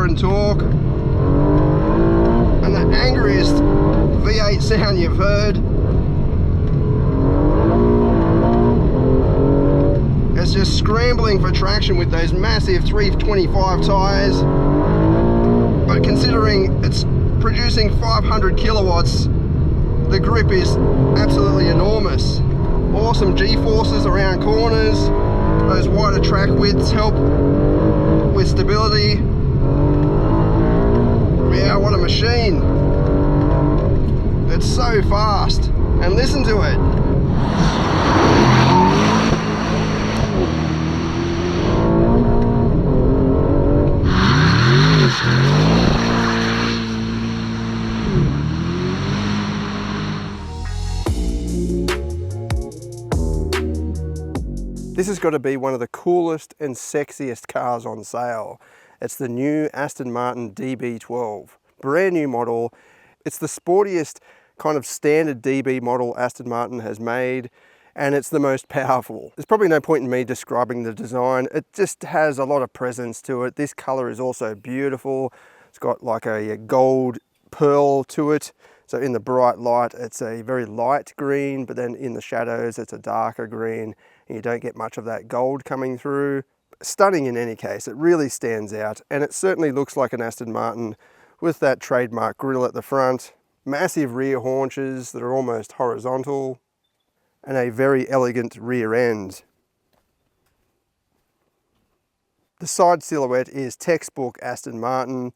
power and torque, and the angriest V8 sound you've heard. It's just scrambling for traction with those massive 325 tyres, but considering it's producing 500 kilowatts, the grip is absolutely enormous. Awesome G-forces around corners. Those wider track widths help with stability. Yeah, what a machine. It's so fast. And listen to it. This has got to be one of the coolest and sexiest cars on sale. It's the new Aston Martin DB12, brand new model. It's the sportiest kind of standard DB model Aston Martin has made, and it's the most powerful. There's probably no point in me describing the design. It just has a lot of presence to it. This color is also beautiful. It's got like a gold pearl to it. So in the bright light, it's a very light green, but then in the shadows, it's a darker green. And you don't get much of that gold coming through. Stunning in any case, it really stands out, and it certainly looks like an Aston Martin with that trademark grille at the front, massive rear haunches that are almost horizontal, and a very elegant rear end. The side silhouette is textbook Aston Martin,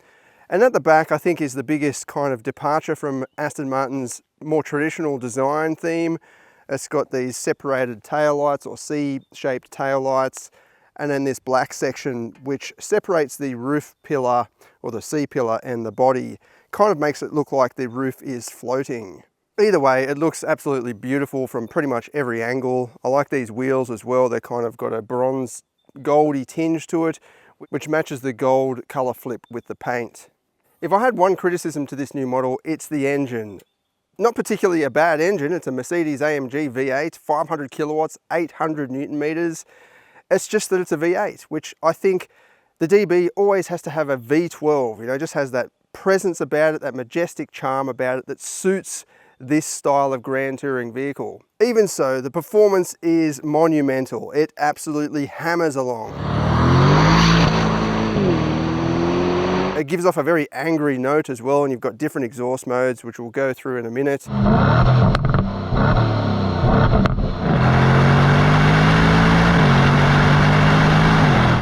and at the back I think is the biggest kind of departure from Aston Martin's more traditional design theme. It's got these separated taillights or C-shaped taillights, and then this black section which separates the roof pillar or the C-pillar and the body. Kind of makes it look like the roof is floating. Either way, it looks absolutely beautiful from pretty much every angle. I like these wheels as well. They're kind of got a bronze goldy tinge to it, which matches the gold color flip with the paint. If I had one criticism to this new model, it's the engine. Not particularly a bad engine. It's a Mercedes-AMG V8, 500 kilowatts, 800 Newton meters. It's just that it's a V8, which I think the DB always has to have a V12, you know, just has that presence about it, that majestic charm about it that suits this style of grand touring vehicle. Even so, the performance is monumental. It absolutely hammers along. It gives off a very angry note as well, and you've got different exhaust modes, which we'll go through in a minute.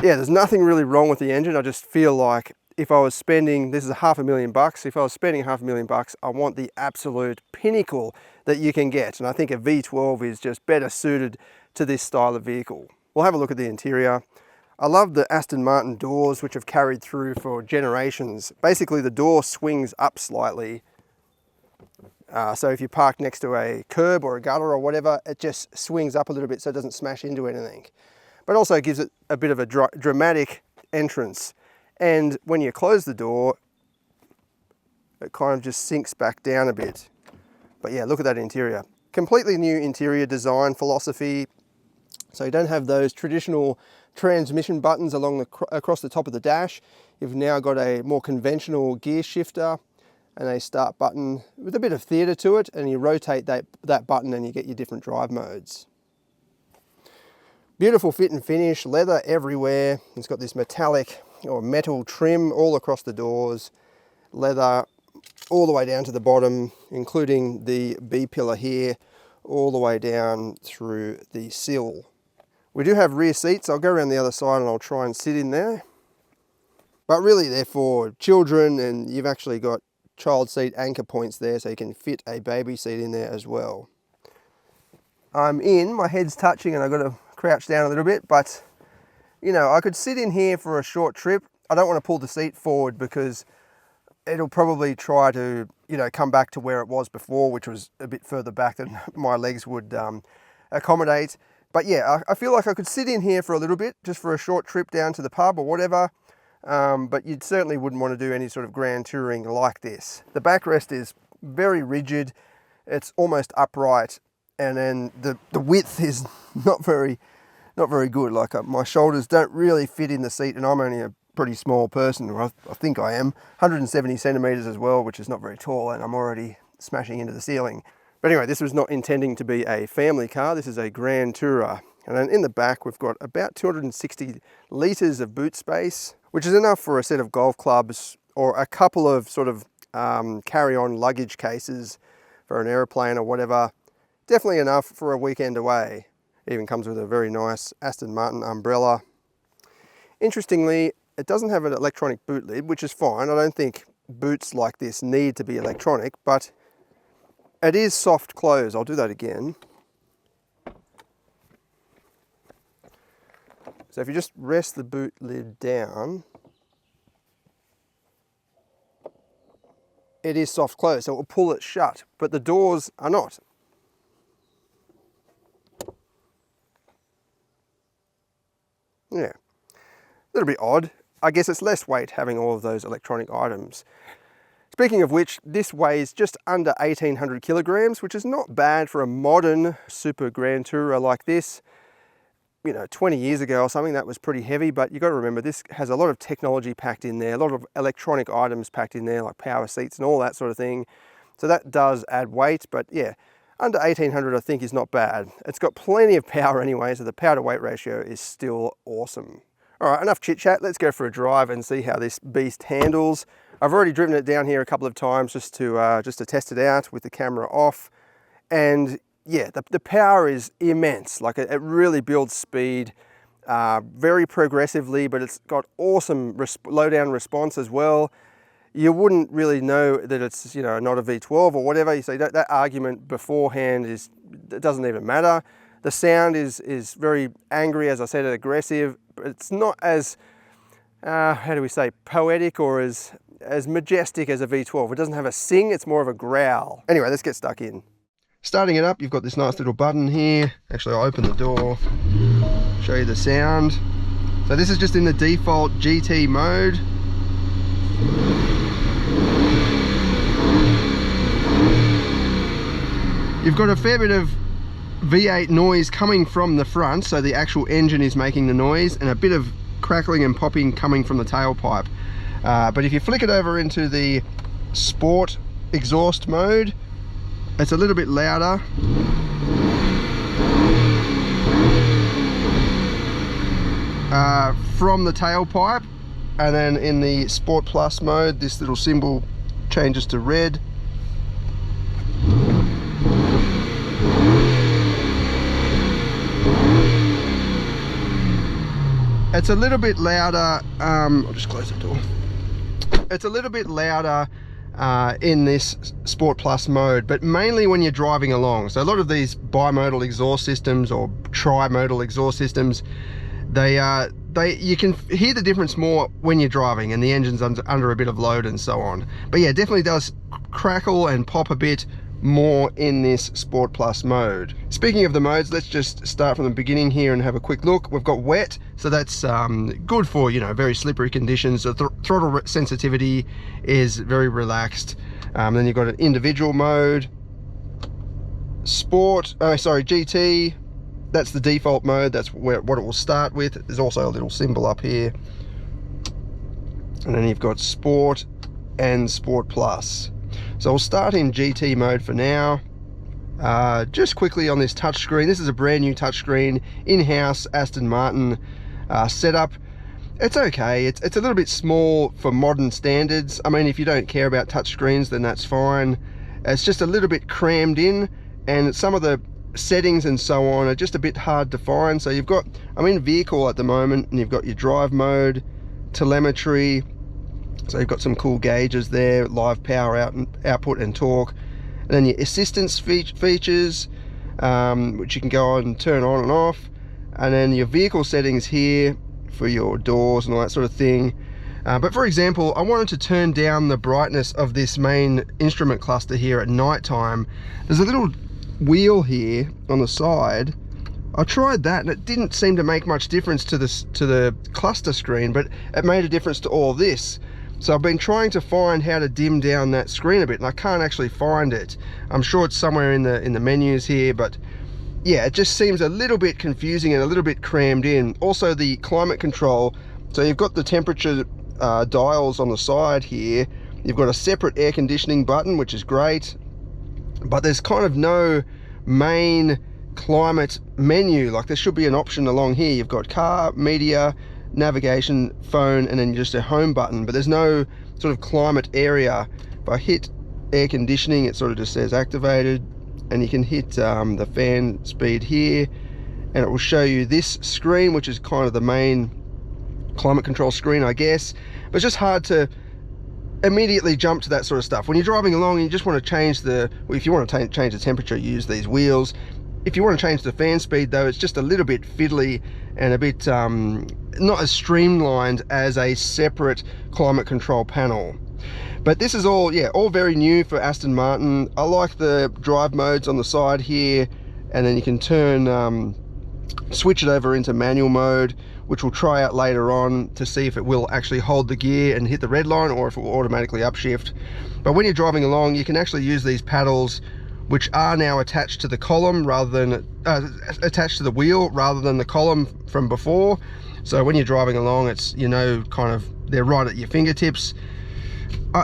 Yeah, there's nothing really wrong with the engine. I just feel like if I was spending, this is $500,000, if I was spending $500,000, I want the absolute pinnacle that you can get. And I think a V12 is just better suited to this style of vehicle. We'll have a look at the interior. I love the Aston Martin doors, which have carried through for generations. Basically, the door swings up slightly. So if you park next to a curb or a gutter or whatever, it just swings up a little bit so it doesn't smash into anything. But also gives it a bit of a dramatic entrance. And when you close the door, it kind of just sinks back down a bit. But yeah, look at that interior. Completely new interior design philosophy. So you don't have those traditional transmission buttons across the top of the dash. You've now got a more conventional gear shifter and a start button with a bit of theatre to it, and you rotate that button and you get your different drive modes. Beautiful fit and finish, leather everywhere. It's got this metallic or metal trim all across the doors, leather all the way down to the bottom, including the B-pillar here, all the way down through the sill. We do have rear seats. I'll go around the other side and I'll try and sit in there. But really they're for children, and you've actually got child seat anchor points there so you can fit a baby seat in there as well. I'm in, my head's touching and I've got to crouch down a little bit, but you know, I could sit in here for a short trip. I don't want to pull the seat forward because it'll probably try to, you know, come back to where it was before, which was a bit further back than my legs would accommodate. But yeah, I feel like I could sit in here for a little bit, just for a short trip down to the pub or whatever. But you certainly wouldn't want to do any sort of grand touring like this. The backrest is very rigid. It's almost upright. And then the width is not very good. Like my shoulders don't really fit in the seat, and I'm only pretty small person, or I think I am. 170 centimeters as well, which is not very tall, and I'm already smashing into the ceiling. But anyway, this was not intending to be a family car. This is a Grand Tourer. And then in the back, we've got about 260 litres of boot space, which is enough for a set of golf clubs or a couple of sort of carry-on luggage cases for an aeroplane or whatever. Definitely enough for a weekend away. It even comes with a very nice Aston Martin umbrella. Interestingly, it doesn't have an electronic boot lid, which is fine. I don't think boots like this need to be electronic, but it is soft close. I'll do that again. So if you just rest the boot lid down, it is soft close, so it will pull it shut, but the doors are not. Yeah, a little bit odd. I guess it's less weight having all of those electronic items. Speaking of which, this weighs just under 1,800 kilograms, which is not bad for a modern super Grand Tourer like this. You know, 20 years ago or something, that was pretty heavy, but you've got to remember this has a lot of technology packed in there, a lot of electronic items packed in there, like power seats and all that sort of thing. So that does add weight, but yeah, under 1,800 I think is not bad. It's got plenty of power anyway, so the power to weight ratio is still awesome. All right, enough chit chat. Let's go for a drive and see how this beast handles. I've already driven it down here a couple of times just to test it out with the camera off. And yeah, the power is immense. Like it really builds speed very progressively, but it's got awesome low down response as well. You wouldn't really know that it's, you know, not a V12 or whatever. So that argument beforehand it doesn't even matter. The sound is very angry, as I said, aggressive, but it's not as, how do we say, poetic or as majestic as a V12. It doesn't have a sing, it's more of a growl. Anyway, let's get stuck in. Starting it up, you've got this nice little button here. Actually, I'll open the door, show you the sound. So this is just in the default GT mode. You've got a fair bit of V8 noise coming from the front, so the actual engine is making the noise, and a bit of crackling and popping coming from the tailpipe. But if you flick it over into the sport exhaust mode, it's a little bit louder. From the tailpipe, and then in the Sport Plus mode, this little symbol changes to red. It's a little bit louder, I'll just close the door. It's a little bit louder in this Sport Plus mode, but mainly when you're driving along. So a lot of these bimodal exhaust systems or tri-modal exhaust systems, you can hear the difference more when you're driving and the engine's under a bit of load and so on. But yeah, it definitely does crackle and pop a bit more in this Sport Plus mode. Speaking of the modes, let's just start from the beginning here and have a quick look. We've got wet, so that's good for, you know, very slippery conditions. The throttle sensitivity is very relaxed. Then you've got an individual mode, GT. That's the default mode. That's what it will start with. There's also a little symbol up here, and then you've got Sport and Sport Plus. So we'll start in GT mode for now. Just quickly on this touchscreen, this is a brand new touchscreen, in-house Aston Martin setup. It's okay, it's a little bit small for modern standards. I mean, if you don't care about touchscreens, then that's fine. It's just a little bit crammed in, and some of the settings and so on are just a bit hard to find. So you've got, I'm in vehicle at the moment, and you've got your drive mode, telemetry. So you've got some cool gauges there, live power output and torque. And then your assistance features, which you can go on and turn on and off. And then your vehicle settings here for your doors and all that sort of thing. But for example, I wanted to turn down the brightness of this main instrument cluster here at night time. There's a little wheel here on the side. I tried that and it didn't seem to make much difference to the cluster screen, but it made a difference to all this. So I've been trying to find how to dim down that screen a bit, and I can't actually find it. I'm sure it's somewhere in the menus here, but yeah, it just seems a little bit confusing and a little bit crammed in. Also, the climate control So you've got the temperature dials on the side here. You've got a separate air conditioning button, which is great, but there's kind of no main climate menu. Like there should be an option along here. You've got car, media, navigation, phone, and then just a home button, but there's no sort of climate area. If I hit air conditioning, it sort of just says activated, and you can hit the fan speed here, and it will show you this screen, which is kind of the main climate control screen, I guess. But it's just hard to immediately jump to that sort of stuff. When you're driving along and you just want to change the, if you want to change the temperature, you use these wheels. If you want to change the fan speed though, it's just a little bit fiddly and a bit not as streamlined as a separate climate control panel. But this is all, yeah, all very new for Aston Martin. I like the drive modes on the side here, and then you can turn, switch it over into manual mode, which we'll try out later on to see if it will actually hold the gear and hit the red line, or if it will automatically upshift. But when you're driving along, you can actually use these paddles, which are now attached to the column rather than attached to the wheel rather than the column from before. So when you're driving along, it's, you know, kind of, they're right at your fingertips.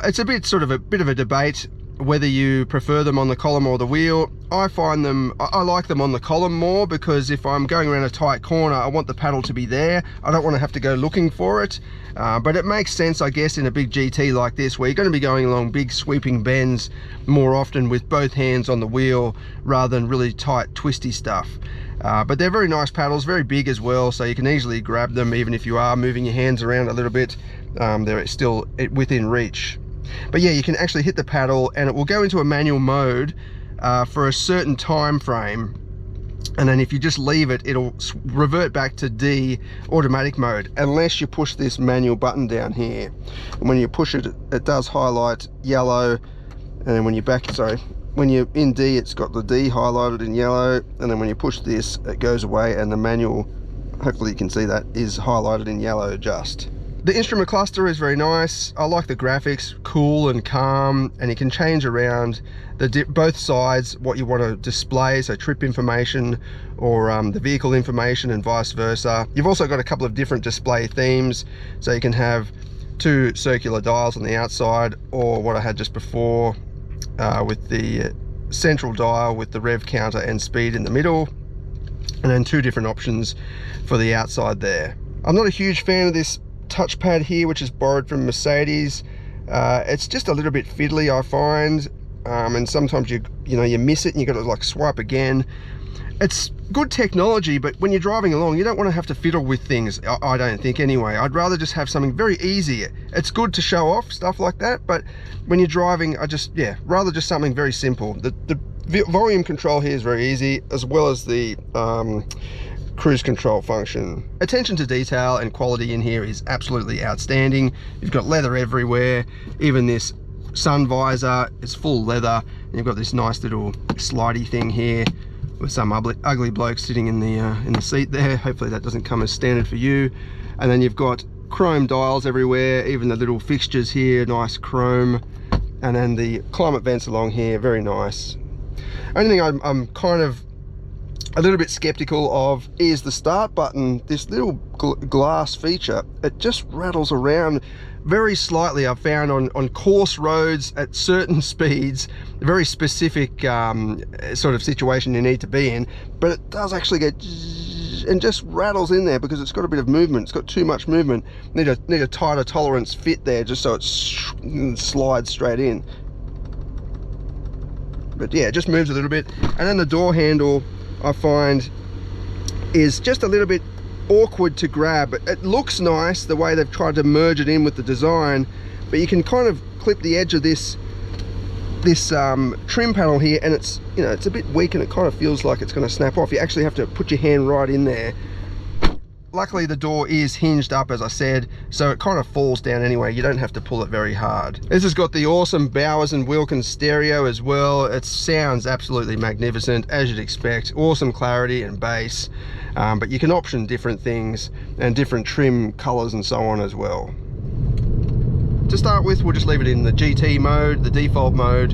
It's a bit sort of a bit of a debate whether you prefer them on the column or the wheel. I find them, I like them on the column more, because if I'm going around a tight corner, I want the paddle to be there. I don't want to have to go looking for it. But it makes sense, I guess, in a big GT like this, where you're going to be going along big sweeping bends more often with both hands on the wheel rather than really tight twisty stuff. But they're very nice paddles, very big as well, so you can easily grab them even if you are moving your hands around a little bit. They're still within reach. But yeah, you can actually hit the paddle and it will go into a manual mode for a certain time frame, and then if you just leave it, it'll revert back to D, automatic mode, unless you push this manual button down here. And when you push it, it does highlight yellow, and then when you're back, sorry, when you're in D, it's got the D highlighted in yellow, and then when you push this, it goes away, and the manual, hopefully you can see that, is highlighted in yellow just. The instrument cluster is very nice. I like the graphics, cool and calm, and you can change around both sides what you want to display, so trip information or the vehicle information and vice versa. You've also got a couple of different display themes, so you can have 2 circular dials on the outside, or what I had just before with the central dial with the rev counter and speed in the middle, and then 2 different options for the outside there. I'm not a huge fan of this touchpad here, which is borrowed from Mercedes. It's just a little bit fiddly, I find, and sometimes you miss it and you got to like swipe again. It's good technology, but when you're driving along, you don't want to have to fiddle with things, I don't think anyway. I'd rather just have something very easy. It's good to show off stuff like that, but when you're driving, rather just something very simple. The volume control here is very easy, as well as the cruise control function. Attention to detail and quality in here is absolutely outstanding. You've got leather everywhere. Even this sun visor is full leather, and you've got this nice little slidey thing here with some ugly bloke sitting in the seat there. Hopefully that doesn't come as standard for you. And then you've got chrome dials everywhere, even the little fixtures here, nice chrome. And then the climate vents along here, very nice. Only thing I'm kind of a little bit skeptical of is the start button. This little glass feature, it just rattles around very slightly. I've found on course roads at certain speeds, a very specific sort of situation you need to be in, but it does actually get and just rattles in there because it's got a bit of movement. It's got too much movement. Need a tighter tolerance fit there, just so it slides straight in. But yeah, it just moves a little bit. And then the door handle, I find, is just a little bit awkward to grab. It looks nice the way they've tried to merge it in with the design, but you can kind of clip the edge of this trim panel here, and it's, you know, it's a bit weak and it kind of feels like it's going to snap off. You actually have to put your hand right in there. Luckily the door is hinged up, as I said, so it kind of falls down anyway. You don't have to pull it very hard. This has got the awesome Bowers & Wilkins stereo as well. It sounds absolutely magnificent, as you'd expect. Awesome clarity and bass, but you can option different things and different trim colors and so on as well. To start with, we'll just leave it in the GT mode, the default mode.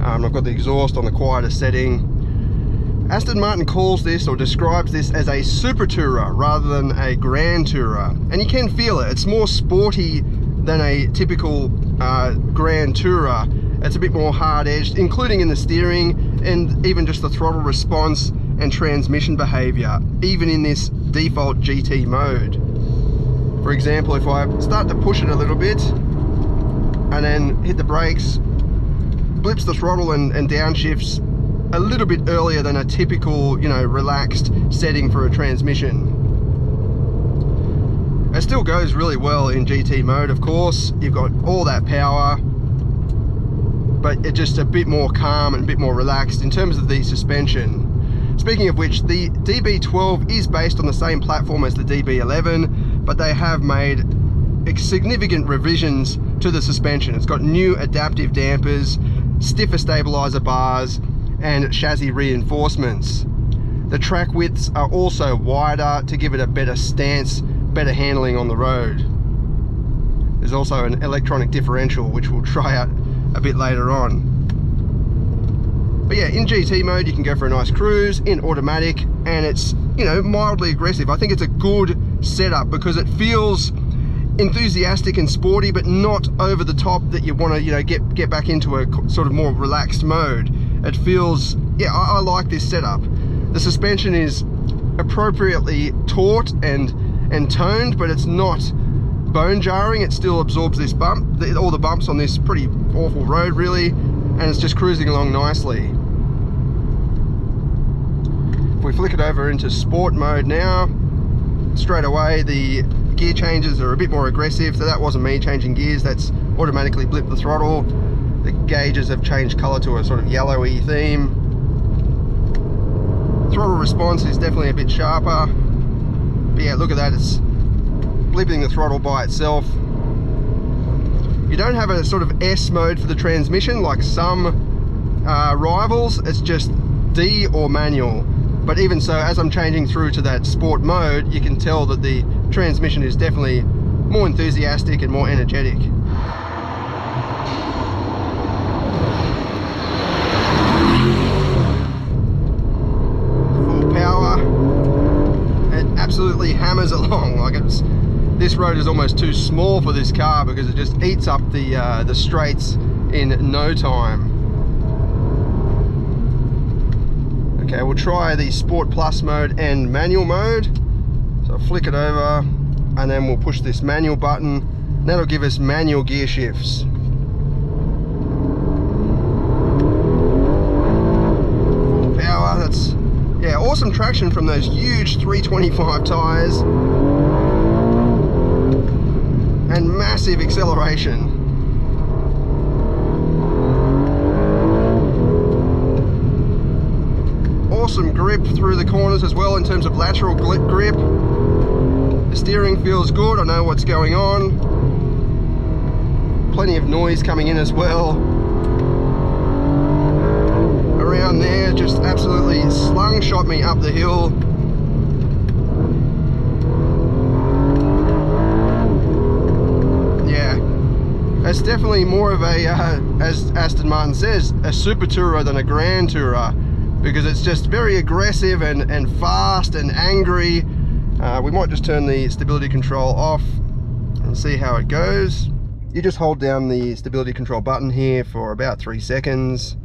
I've got the exhaust on the quieter setting. Aston Martin calls this or describes this as a super tourer rather than a grand tourer, and you can feel it. It's more sporty than a typical grand tourer. It's a bit more hard-edged, including in the steering and even just the throttle response and transmission behavior, even in this default GT mode. For example, if I start to push it a little bit and then hit the brakes, blips the throttle and downshifts a little bit earlier than a typical, you know, relaxed setting for a transmission. It still goes really well in GT mode, of course. You've got all that power, but it's just a bit more calm and a bit more relaxed in terms of the suspension. Speaking of which, the DB12 is based on the same platform as the DB11, but they have made significant revisions to the suspension. It's got new adaptive dampers, stiffer stabilizer bars, and chassis reinforcements. The track widths are also wider to give it a better stance, better handling on the road. There's also an electronic differential, which we'll try out a bit later on. But yeah, in GT mode you can go for a nice cruise, in automatic, and it's, you know, mildly aggressive. I think it's a good setup because it feels enthusiastic and sporty, but not over the top that you want to, you know, get back into a sort of more relaxed mode. It feels, yeah, I like this setup. The suspension is appropriately taut and toned, but it's not bone jarring. It still absorbs this bump, all the bumps on this pretty awful road really, and it's just cruising along nicely. If we flick it over into sport mode now, straight away the gear changes are a bit more aggressive. So that wasn't me changing gears, that's automatically blipped the throttle. The gauges have changed color to a sort of yellowy theme. Throttle response is definitely a bit sharper. But yeah, look at that, it's blipping the throttle by itself. You don't have a sort of S mode for the transmission like some rivals. It's just D or manual. But even so, as I'm changing through to that sport mode, you can tell that the transmission is definitely more enthusiastic and more energetic. Full power. It absolutely hammers along. Like this road is almost too small for this car because it just eats up the straights in no time. Okay, we'll try the Sport Plus mode and manual mode. So I'll flick it over and then we'll push this manual button. That'll give us manual gear shifts. Full power, that's, yeah, awesome traction from those huge 325 tires. And massive acceleration. Awesome grip through the corners as well in terms of lateral grip. The steering feels good, I know what's going on. Plenty of noise coming in as well. Around there, just absolutely slungshot me up the hill. Yeah, it's definitely more of a, as Aston Martin says, a super tourer than a grand tourer, because it's just very aggressive and fast and angry. We might just turn the stability control off and see how it goes. You just hold down the stability control button here for about 3 seconds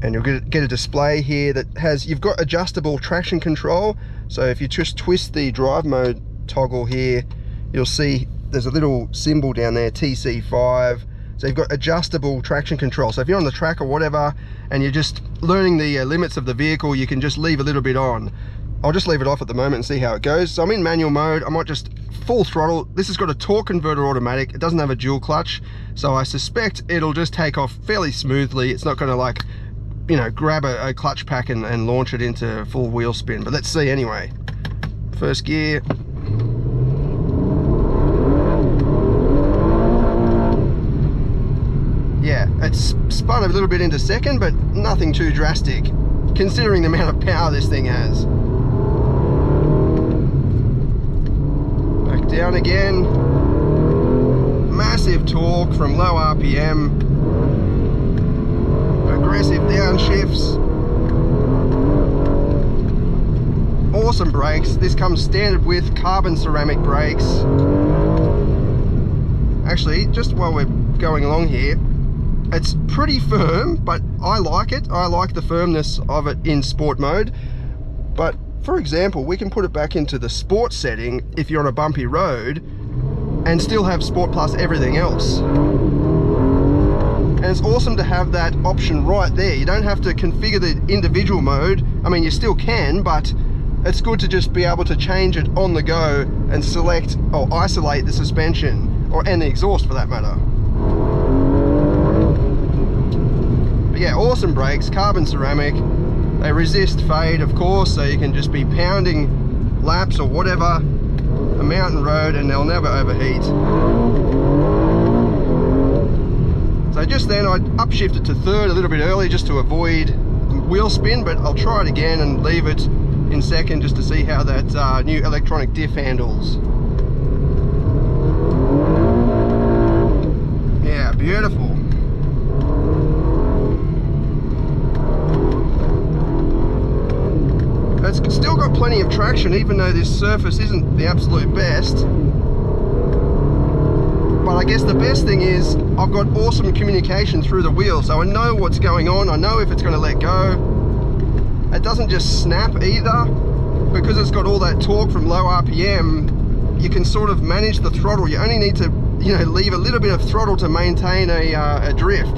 and you'll get a display here that has, you've got adjustable traction control. So if you just twist the drive mode toggle here, you'll see there's a little symbol down there, TC5. So you've got adjustable traction control. So if you're on the track or whatever and you're just learning the limits of the vehicle, you can just leave a little bit on. I'll just leave it off at the moment and see how it goes. So I'm in manual mode. I might just full throttle. This has got a torque converter automatic. It doesn't have a dual clutch. So I suspect it'll just take off fairly smoothly. It's not going to, like, you know, grab a clutch pack and launch it into full wheel spin. But let's see anyway. First gear. Yeah, it's spun a little bit into second, but nothing too drastic, considering the amount of power this thing has. Back down again. Massive torque from low RPM. Aggressive downshifts. awesome brakes. This comes standard with carbon ceramic brakes. Actually, just while we're going along here, it's pretty firm, but I like it. I like the firmness of it in sport mode. But for example, we can put it back into the sport setting if you're on a bumpy road and still have sport plus everything else. And it's awesome to have that option right there. You don't have to configure the individual mode. I mean, you still can, but it's good to just be able to change it on the go and select or isolate the suspension, and the exhaust for that matter. But yeah, awesome brakes, carbon ceramic. They resist fade, of course, so you can just be pounding laps or whatever, a mountain road, and they'll never overheat. So just then I upshifted to third a little bit early just to avoid wheel spin, but I'll try it again and leave it in second just to see how that new electronic diff handles. Yeah, beautiful. It's still got plenty of traction, even though this surface isn't the absolute best. But I guess the best thing is I've got awesome communication through the wheel, so I know what's going on. I know if it's going to let go. It doesn't just snap either. Because it's got all that torque from low RPM, you can sort of manage the throttle. You only need to, leave a little bit of throttle to maintain a drift.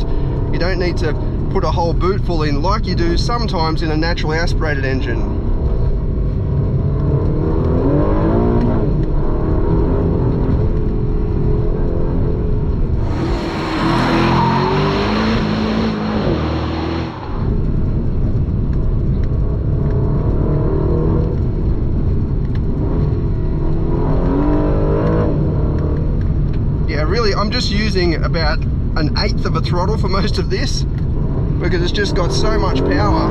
You don't need to put a whole boot full in like you do sometimes in a naturally aspirated engine. I'm just using about 1/8 of a throttle for most of this because it's just got so much power,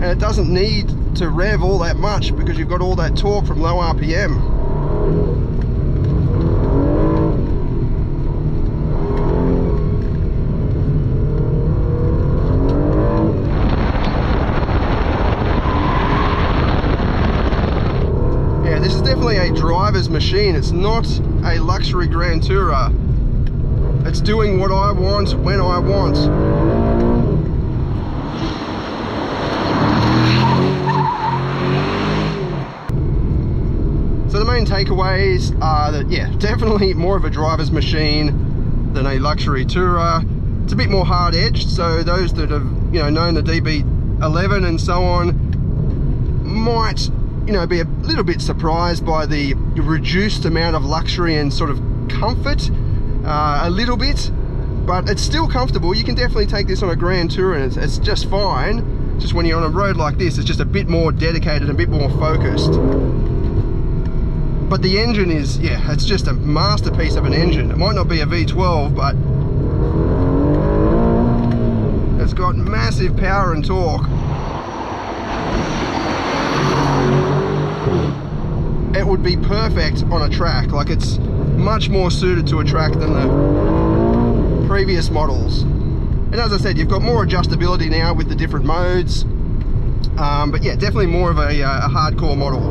and it doesn't need to rev all that much because you've got all that torque from low RPM. Yeah, this is definitely a driver's machine. It's not a luxury Grand Tourer. It's doing what I want when I want. So the main takeaways are that, yeah, definitely more of a driver's machine than a luxury Tourer. It's a bit more hard-edged, so those that have known the DB11 and so on might be a little bit surprised by the reduced amount of luxury and sort of comfort, a little bit, but it's still comfortable. You can definitely take this on a Grand Tourer and it's just fine. Just when you're on a road like this, it's just a bit more dedicated, a bit more focused. But the engine is, yeah, it's just a masterpiece of an engine. It might not be a V12, but it's got massive power and torque. It would be perfect on a track. Like, it's much more suited to a track than the previous models. And as I said, you've got more adjustability now with the different modes. But yeah, definitely more of a hardcore model.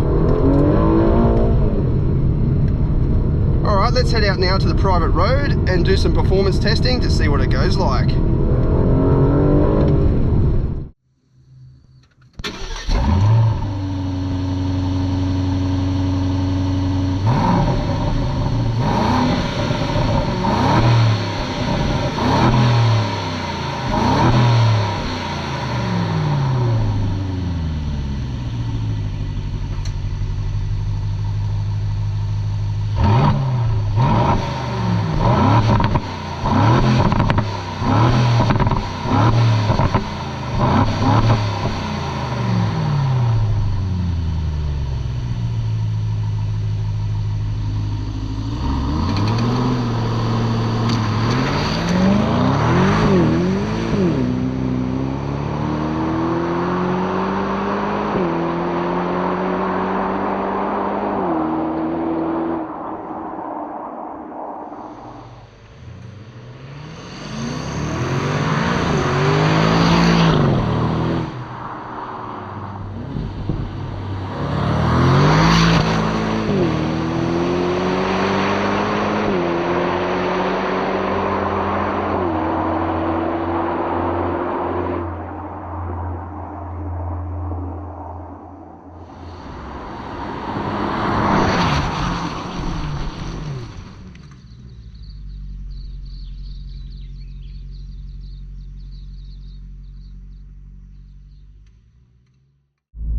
All right, let's head out now to the private road and do some performance testing to see what it goes like.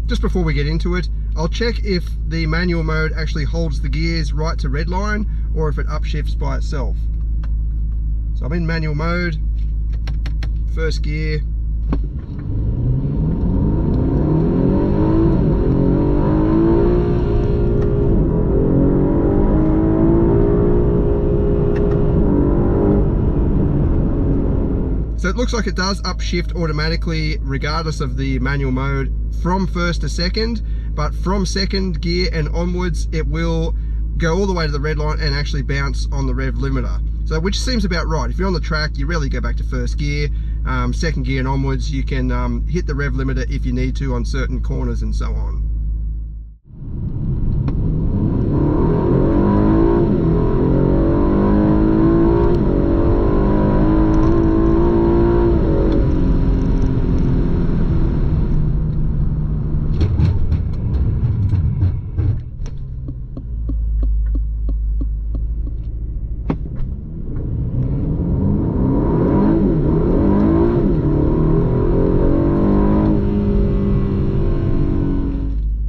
just before we get into it, I'll check if the manual mode actually holds the gears right to red line or if it upshifts by itself. So I'm in manual mode, first gear. So it looks like it does upshift automatically regardless of the manual mode from first to second, but from second gear and onwards it will go all the way to the red line and actually bounce on the rev limiter. So which seems about right. If you're on the track, you rarely go back to first gear. Second gear and onwards, you can hit the rev limiter if you need to on certain corners and so on.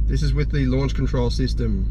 This is with the launch control system.